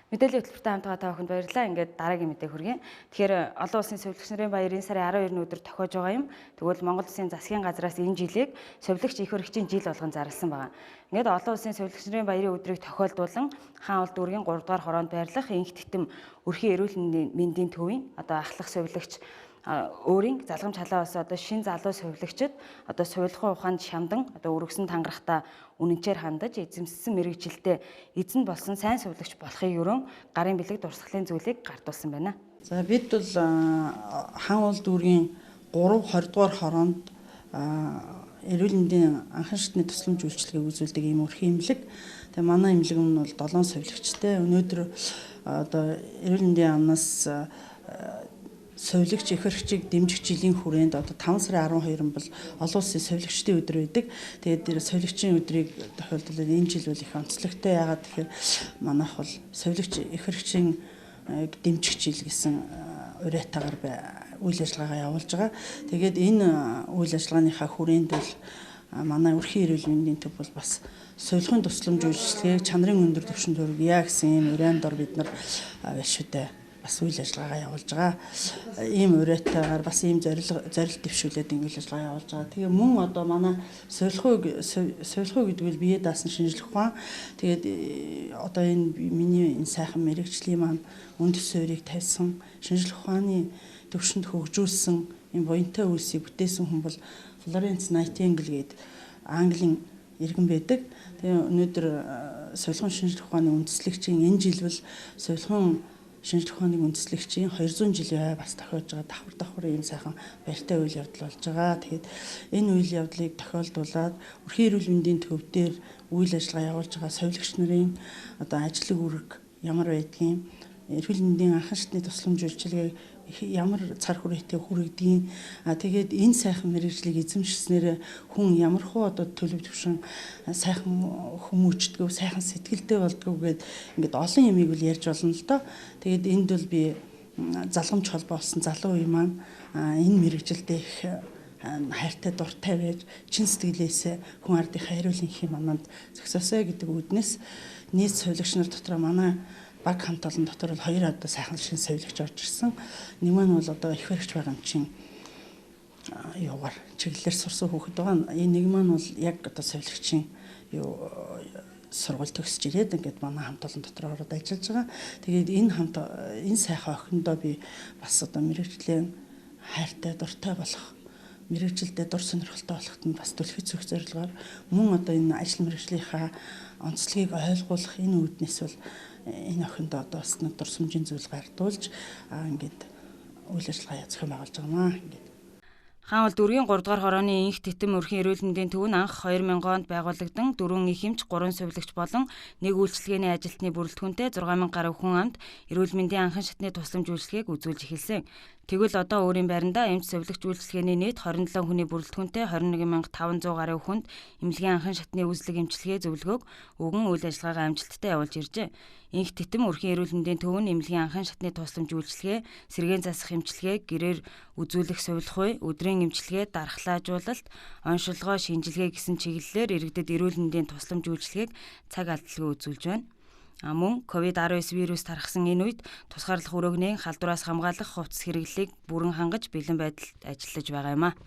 Мэдээллийн хөтөлбөртэй хамтгаа та бүхэнд баярлалаа. Ингээд дараагийн мэдээ хүргэе. Тэгэхээр олон улсын совилогч нарын баяр энэ сарын 12-ны өдөр тохиож байгаа юм. Тэгвэл Монгол Улсын засгийн газраас энэ жилийг совилогч их хуримчийн жил болгон зарласан байна. Ингээд олон улсын совилогч нарын баярын өдрийг тохиолдуулан хаан улс дүүргийн 3 дугаар хороонд байрлах инх титэм өрхийн эрүүл мэндийн төвийн ахлах совилогч өөрийн залгамж халааваас шин залуу совилогчид сувилахын ухаанд шамдан өргөсөн тангарахта үнэнчээр хандаж эзэмссэн мэрэгжилтэй эзэн болсон сайн сувилагч болохыг өрөн гарын бэлэг дурсгалын зүйлийг гардуулсан байна. За бид бол хаан улс дүүргийн 3-20 дугаар хороонд эрүүл мэндийн анхан шатны тусламж үйлчилгээг үзүүлдэг ийм өрхийн имлэг. Тэгээ манай имлэг нь бол 7 совилогчтой. Өнөөдөр эрүүл мэндийн амнаас совилогч их хуримчийг дэмжих жилийн хүрээнд 5 сарын 12 бол олон улсын совилогчдын өдөр байдаг. Тэгээд совилогчийн өдрийг тохиолдуулаад энэ жил бол их онцлогтой. Яагаад тэгэхээр манайх бол совилогч их хуримчийн дэмжих жил гэсэн уриатаагаар үйл ажиллагаагаа явуулж байгаа. Тэгээд энэ үйл ажиллагааныхаа хүрээнд бол манай өрхийн эрүүл мэндийн төв бол бас совилгын тусламж үйлчилгээг чанарын өндөр түвшинд хүргье гэсэн ийм уриандор бид нар шүдэ бас үйл ажиллагаагаа явуулж байгаа. Ийм уриатаагаар бас ийм зорилт дэвшүүлээд үйл ажиллагаа явуулж байгаа. Тэгээ мөн манай сувилахуу гэдэг нь бие даасан шинжлэх ухаан. Тэгээд энэ миний энэ сайхан мэрэгжлийн маань үндэс суурийг тавьсан шинжлэх ухааны төвшөнд хөгжүүлсэн энэ буянтай үйлсийг бүтээсэн хүн бол Florence Nightingale гээд Английн иргэн байдаг. Тэгээ өнөөдөр сувилахын шинжлэх ухааны үндэслэгчийн энэ жил бол сувилахын шинжлэх ухааны үндэслэгчийн 200 жилийн бас тохиож байгаа давхар ийм сайхан баяртай үйл явдал болж байгаа. Тэгээд энэ үйл явдлыг тохиолдуулаад өрхийн эрүүл мэндийн төв дээр үйл ажиллагаа явуулж байгаа совилогч нарын ажлын үүрэг ямар байдгийг, эрүүл мэндийн анхан шатны тусламж үйлчилгээг ямар цар хүрээтэй хүрэгдгийг тэгээд энэ сайхан мэрэгжлийг эзэмшснээр хүн ямар хуу төлөв төвшин сайхан хүмүүждгөө сайхан сэтгэлтэй болдгоо гэд ингээд олон юмыг үл ярьж болно л доо. Тэгээд энд бол би залгамж холбоо болсон залуу үе маань энэ мэрэгжилдээ их хайртай дуртай байж чин сэтгэлээсээ хүн ардынхаа хариулынхий манад зөксөөсэй гэдэг үднэс нийт совилогч нар дотор манай баг хамт олон дотор бол 2 сайхан шин совилогч орж ирсэн. Нэг маань бол их хуримч байгаа юм чинь юугаар чиглэлээр сурсан хүүхэд байгаа. Энэ нэг маань бол яг совилогчийн сургууль төгсөж ирээд ингээд манай хамт олон дотор ороод ажиллаж байгаа. Тэгээд энэ сайхан охиндоо би бас мэрэгжлийн хайртай дуртай болох мэрэгжилдээ дур сонирхолтой болоход нь бас түлхэж зүрх зорилгоор мөн энэ ажил мэрэгжлийнхаа онцлогийг ойлгуулах энэ үүднээс бол энэ охиндоо бас нэг дурсамжийн зүйл гардуулж ингээд үйл ажиллагаа зохион байгуулж байгаамаа ингээд. Хаан улс дүүргийн 3 дугаар хорооны инх титэм өрхийн эрүүл мэндийн төв нь анх 2000 онд байгуулагдсан 4 их эмч 3 совилогч болон нэг үйлчилгээний ажилтны бүрэлдэхүүнтэй 6000 гаруй хүн амд эрүүл мэндийн анхан шатны тусламж үйлчилгээг үзүүлж эхэлсэн. Тэгвэл өөрийн байрандаа эмч совилогч үйлчилгээний нийт 27 хүний бүрэлдэхүүнтэй 21500 гаруй хүнд эмнэлгийн анхан шатны үзлэг эмчилгээ зөвлөгөөг өгөн үйл ажиллагаагаа амжилттай явуулж иржээ. Инх титэм өрхийн эрүүл мэндийн төв нь эмнэлгийн анхан шатны тусламж үйлчилгээ, сэргээн засах эмчилгээ, гэрээр үзүүлэх сувилах үе, өдрийн эмчилгээ, дархлаажуулалт, оншилгоо, шинжилгээ гэсэн чиглэлээр иргэдэд эрүүл мэндийн тусламж үйлчилгээг цаг алдалгүй үзүүлж байна. Мөн COVID-19 вирус тархсан энэ үед тусгаарлах өрөөгний халдвараас хамгаалах хувцас хэрэглэлийг бүрэн хангаж бэлэн байдалд ажиллаж байгаа юм а.